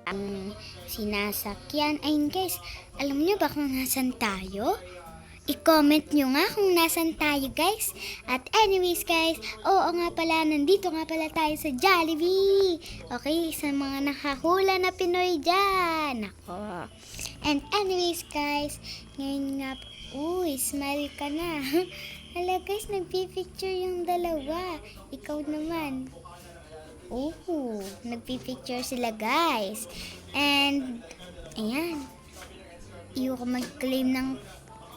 ang sinasakyan. Ayun guys, alam niyo ba kung nasan tayo? I-comment nyo nga kung nasan tayo guys. At anyways guys, oo nga pala, nandito nga pala tayo sa Jollibee. Okay, sa mga nakahula na Pinoy dyan. Ako. And anyways guys, ngayon nga, uy, smile ka na. Hala guys, nagpipicture yung dalawa. Ikaw naman. Nagpipicture sila guys. And, ayan. Iyo ko mag-claim ng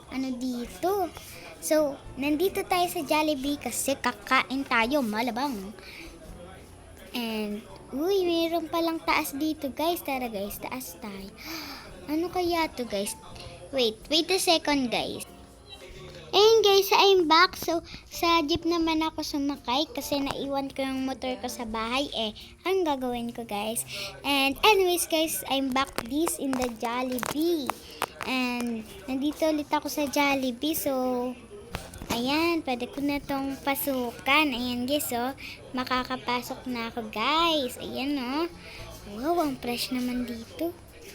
ano dito. So, nandito tayo sa Jollibee kasi kakain tayo, malabang. And, uy, mayroon palang taas dito guys. Tara guys, taas tayo. Ano kaya to guys? Wait a second guys. Ayun guys, I'm back. So, sa jeep naman ako sumakay kasi naiwan ko yung motor ko sa bahay. Ang gagawin ko guys. And anyways guys, I'm back this in the Jollibee. And nandito ulit ako sa Jollibee. So, ayan, pwede ko na tong pasukan. Ayan guys, oh. Makakapasok na ako guys. Ayan, oh. Wow, ang fresh naman dito.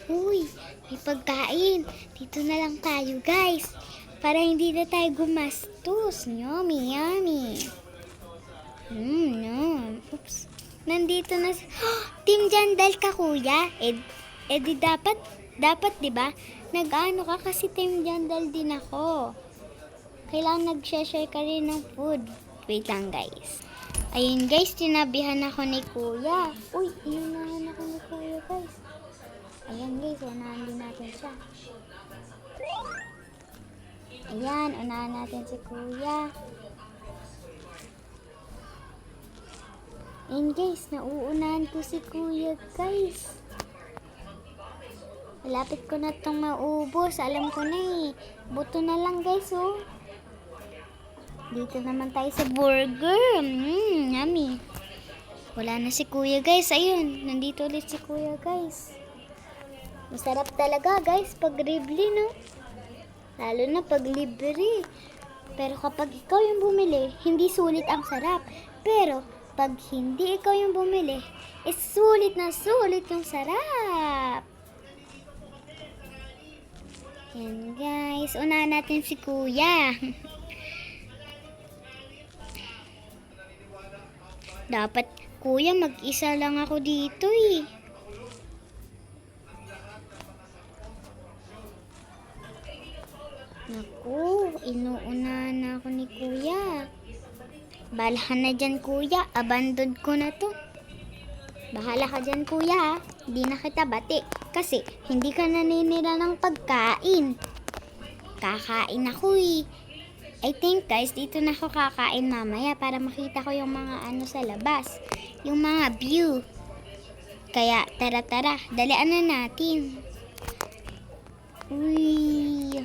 Uy, may pagkain. Dito na lang tayo guys. Para hindi na tayo gumastos. Yummy, yummy. No. Oops. Nandito na Team Jandal ka, kuya. Di dapat, di ba? Nag-ano ka kasi Team Jandal din ako. Kailangan nag-share ka rin ng food. Wait lang, guys. Ayun, guys. Tinabihan ako ni kuya. Uy, inunahan ako ni kuya, guys. Ayan, guys. Unahan din natin siya. Ayan, unahan natin si kuya. Ayan guys, nauunahan ko si kuya guys. Malapit ko na itong maubos. Alam ko na eh. Buto na lang guys oh. Dito naman tayo sa burger. Yummy. Wala na si kuya guys. Ayun, nandito ulit si kuya guys. Masarap talaga guys pag ribli no. Lalo na pag libre. Pero kapag ikaw yung bumili, hindi sulit ang sarap. Pero pag hindi ikaw yung bumili, sulit na sulit yung sarap. Yan guys, unahan natin si kuya. Dapat kuya, mag-isa lang ako dito eh. Naku, inuunahan na ako ni kuya. Bahala ka na dyan kuya, abandon ko na to. Bahala ka dyan kuya, hindi na kita bati. Kasi hindi ka naninira ng pagkain. Kakain ako eh. I think guys, dito na ako kakain mamaya para makita ko yung mga ano sa labas. Yung mga view. Kaya tara, dalian na natin. Uy.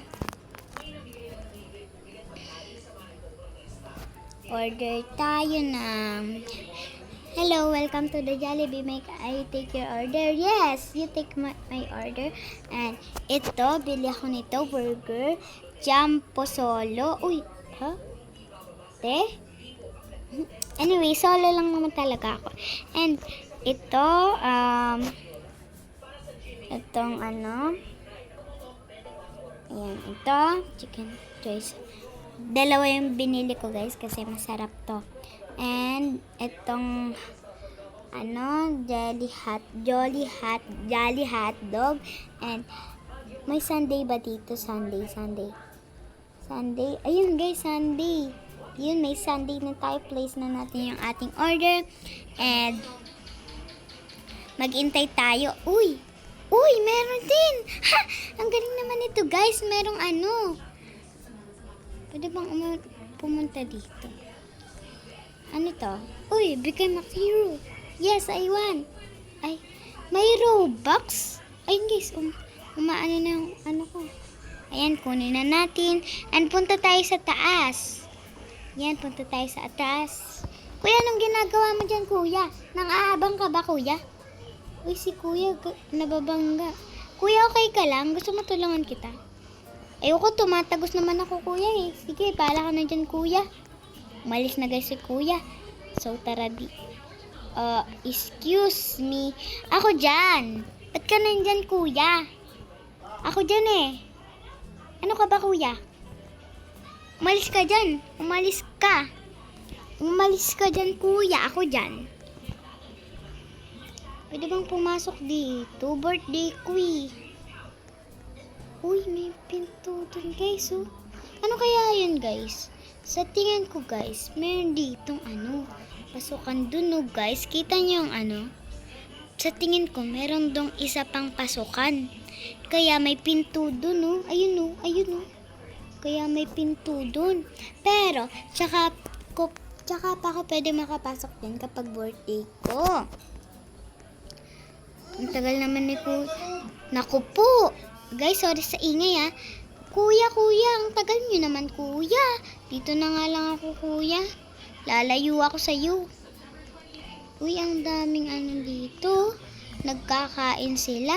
Order tayo ng hello, welcome to the Jollibee. May I take your order? Yes, you take my order. And ito, bili ako nito, burger, Jumbo Solo. Uy, ha? Te? Anyway, solo lang naman talaga ako. And ito, itong ano, ayan, ito, chicken choice. Dalawa yung binili ko guys kasi masarap to. And itong ano, jolly hot dog. And may Sunday ba dito? Sunday. Ayun guys, Sunday. Yun, may Sunday na tayo. Place na natin yung ating order. And mag-intay tayo. Uy, meron din. Ha! Ang galing naman ito guys. Merong ano. Pwede bang pumunta dito? Ano to? Uy, became a hero. Yes, I want. Ay, may Robux. Ayun guys, umaano na yung ano ko. Ayan, kunin na natin. And punta tayo sa taas. Yan, punta tayo sa taas. Kuya, anong ginagawa mo dyan, kuya? Nang-aabang ka ba, kuya? Uy, si kuya, nababangga. Kuya, okay ka lang? Gusto mo tulungan kita? Ayoko, tumatagos naman ako kuya eh. Sige, paala ka na dyan kuya. Umalis na guys si kuya. So tara di. Excuse me. Ako dyan. Ba't ka nandyan, kuya? Ako dyan eh. Ano ka ba, kuya? Umalis ka dyan. Umalis ka. Umalis ka dyan, kuya. Ako dyan. Pwede bang pumasok dito? Birthday ko eh. Uy, may pinto dun, guys, oh. Ano kaya yun, guys? Sa tingin ko, guys, meron ditong pasukan dun, oh, guys. Kita niyo yung Sa tingin ko, meron dong isa pang pasukan. Kaya may pinto dun, oh. Ayun, oh. Ayun, oh. Kaya may pinto dun. Pero, tsaka pa ako pwede makapasok din kapag birthday ko. Ang tagal naman ni ko. Naku po. Guys, sorry sa ingay, ah. Kuya, ang tagal nyo naman, kuya. Dito na nga lang ako, kuya. Lalayo ako sa'yo. Uy, ang daming dito. Nagkakain sila.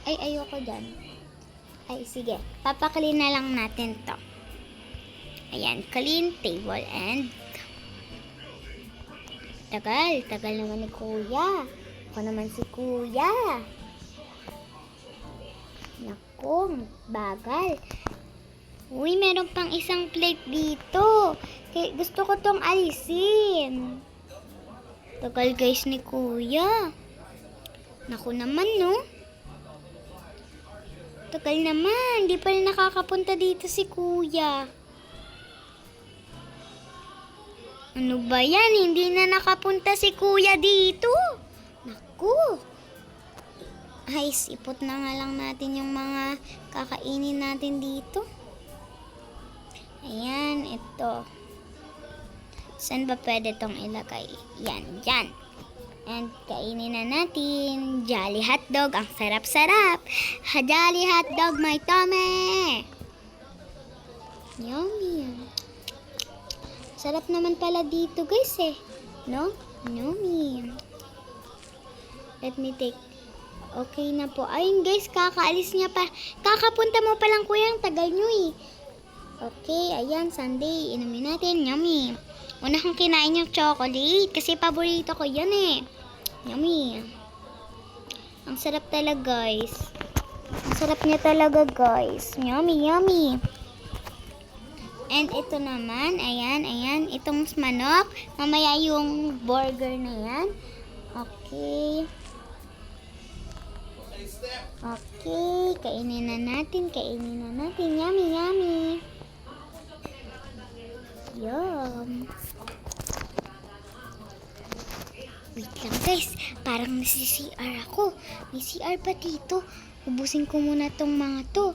Ayoko dyan. Ay, sige. Papaklin na lang natin to. Ayan, clean table and tagal naman ni kuya. Ako naman si kuya. Naku, bagal. Uy, meron pang isang plate dito. Kaya gusto ko tong alisin. Tagal, guys, ni kuya. Naku naman, no? Tagal naman. Di pa rin nakakapunta dito si kuya. Ano ba yan? Hindi na nakapunta si kuya dito. Naku. Ay, sipot na nga lang natin yung mga kakainin natin dito. Ayan, ito. Saan ba pwede tong ilagay? Yan, dyan. And kainin na natin. Jolly hotdog. Ang sarap-sarap. Jolly hotdog, my tummy. Yummy. Sarap naman pala dito, guys, eh. No? Yummy. Let me take. Okay na po. Ayun, guys, kakaalis niya pa. Kakapunta mo pa lang, kuya. Ang tagal nyo, eh. Okay, ayan, Sunday. Inumin natin. Yummy. Una kong kinain yung chocolate. Kasi paborito ko yan, eh. Yummy. Ang sarap talaga, guys. Ang sarap niya talaga, guys. Yummy, yummy. And ito naman, ayan. Itong manok. Mamaya yung burger na yan. Okay. Okay, kainin na natin. Yummy, yummy. Yum. Wait lang, guys. Parang nasi-CR ako. May CR pa dito. Ubusin ko muna tong mga to.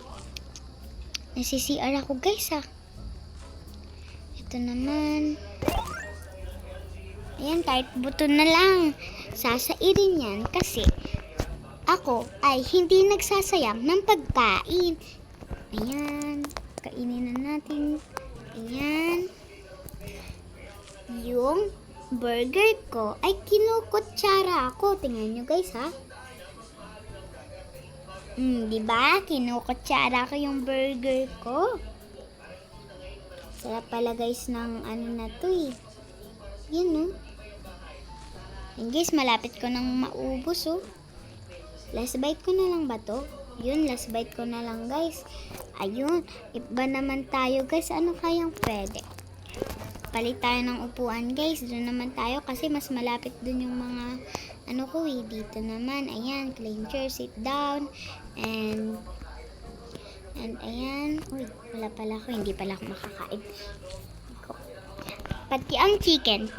Nasi-CR ako, guys, ah. Ito naman. Ayan, kahit buto na lang. Sasairin yan kasi ako ay hindi nagsasayang ng pagkain. Ayan. Kainin na natin. Ayan. Yung burger ko ay kinukutsara ako. Tingnan nyo, guys, ha. Diba? Kinukutsara ko yung burger ko. Sarap pala, guys, ng na to, eh. Yan, no? And guys, malapit ko nang maubos, oh. Last bite ko na lang ba to? Yun, last bite ko na lang, guys. Ayun, iba naman tayo, guys. Ano kayang pwede? Palit tayo ng upuan, guys. Doon naman tayo kasi mas malapit dun yung mga ko, eh. Dito naman, ayan, clean chair, sit down. And ayan. Uy, wala pala ako. Hindi pala ako makakain. Pati ang chicken,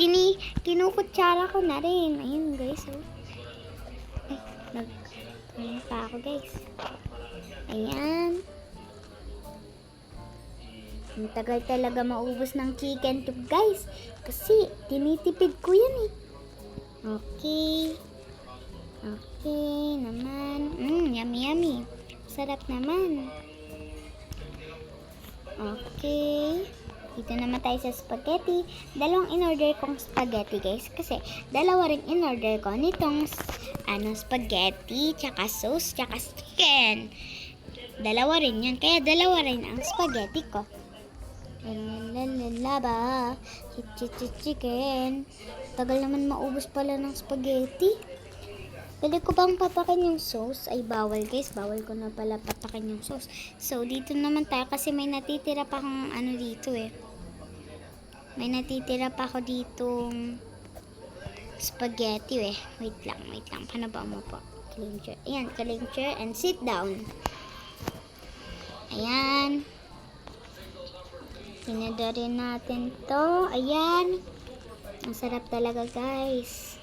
kinukutsara ko na rin. Ayun, guys, oh. Ay, pa ako, guys. Ayan. Ang tagal talaga maubos ng chicken to, guys. Kasi, tinitipid ko yan, eh. Okay. Okay naman. Yummy, yummy. Sarap naman. Okay. Dito naman tayo sa spaghetti. Dalawang in-order kong spaghetti, guys. Kasi, dalawa rin in-order ko nitong spaghetti, tsaka sauce, tsaka chicken. Dalawa rin yan. Kaya dalawa rin ang spaghetti ko. Lalalaba. Chicken. Tagal naman maubos pala ng spaghetti. Pwede ko bang papakin yung sauce? Ay, bawal guys. Bawal ko na pala papakin yung sauce. So, dito naman tayo kasi may natitira pa akong ano dito eh. May natitira pa ako ditong spaghetti eh. Wait lang. Paano ba mo po? Clean chair. Ayan, clean chair and sit down. Ayan. Pinadarin natin to. Ayan. Ang sarap talaga guys.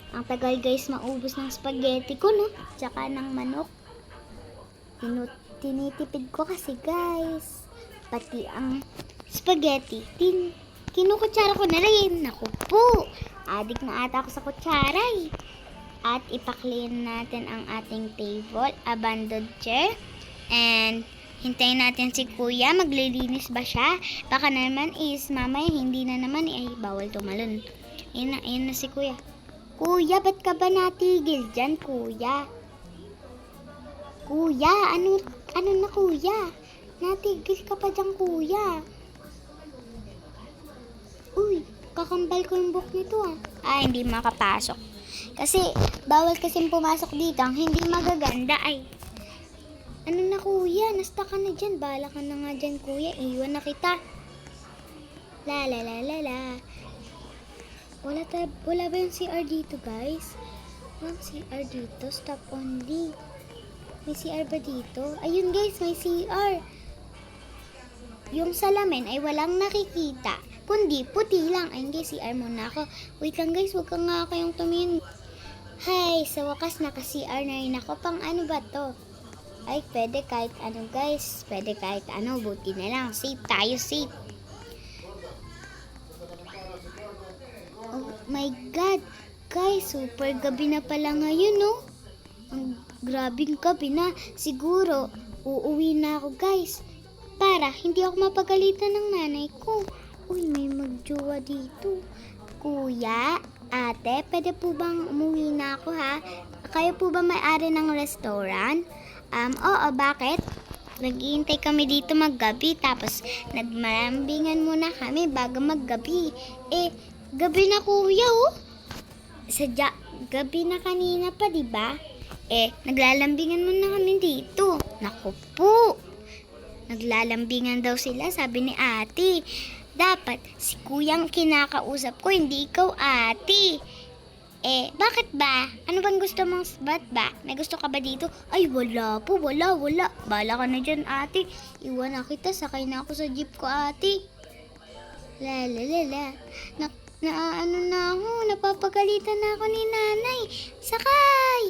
Ang tagal guys maubos ng spaghetti ko, no? Tsaka ng manok. Tinitipid ko kasi guys. Pati ang spaghetti. Kinukutsara ko na rin. Naku po. Adik na ata ako sa kutsara eh. At ipaklean natin ang ating table. Abandoned chair. And hintayin natin si kuya. Maglilinis ba siya? Baka naman is mamaya hindi na naman eh. Ay, bawal tumalon. Ayun na si kuya. Kuya, ba't ka ba natigil dyan, kuya? Kuya, ano na kuya? Natigil ka pa dyan, kuya. Uy, kakambal ko yung buhok nito ah. Ah, hindi makapasok. Kasi, bawal kasing pumasok dito. Ang hindi magaganda ay. Ano na kuya? Nasta ka na dyan. Bala ka na nga dyan, kuya. Iwan na kita. La la la la la. Wala ba yung CR dito, guys? Walang CR dito. Stop only. May CR ba dito? Ayun, guys. May CR. Yung salamin ay walang nakikita. Kundi, puti lang. Ayun, guys. CR muna ako. Wait lang, guys. Huwag ka nga kayong tumingin. Hay, sa wakas naka-CR na rin ako. Pang ano ba to? Ay, pwede kahit ano, guys. Pwede kahit ano. Buti na lang. Safe tayo, safe. Oh my God! Guys, super gabi na pala ngayon, no? Ang grabing gabi na. Siguro, uuwi na ako, guys. Para hindi ako mapagalitan ng nanay ko. Uy, may magjowa dito. Kuya, ate, pwede po bang umuwi na ako, ha? Kayo po ba may-ari ng restaurant? Oo, bakit? Naghihintay kami dito maggabi, tapos nagmarambingan muna kami bago maggabi. Gabi na kuya, oh. Sadya, gabi na kanina pa, diba? Naglalambingan muna kami dito. Naku po. Naglalambingan daw sila, sabi ni ate. Dapat, si kuyang kinakausap ko, hindi ikaw ate. Bakit ba? Ano bang gusto mong spot ba? May gusto ka ba dito? Ay, wala po, wala. Bala ka na dyan, ate. Iwan na kita, sakay na ako sa jeep ko, ate. La. Ano na ako, napapagalitan na ako ni nanay. Sakay!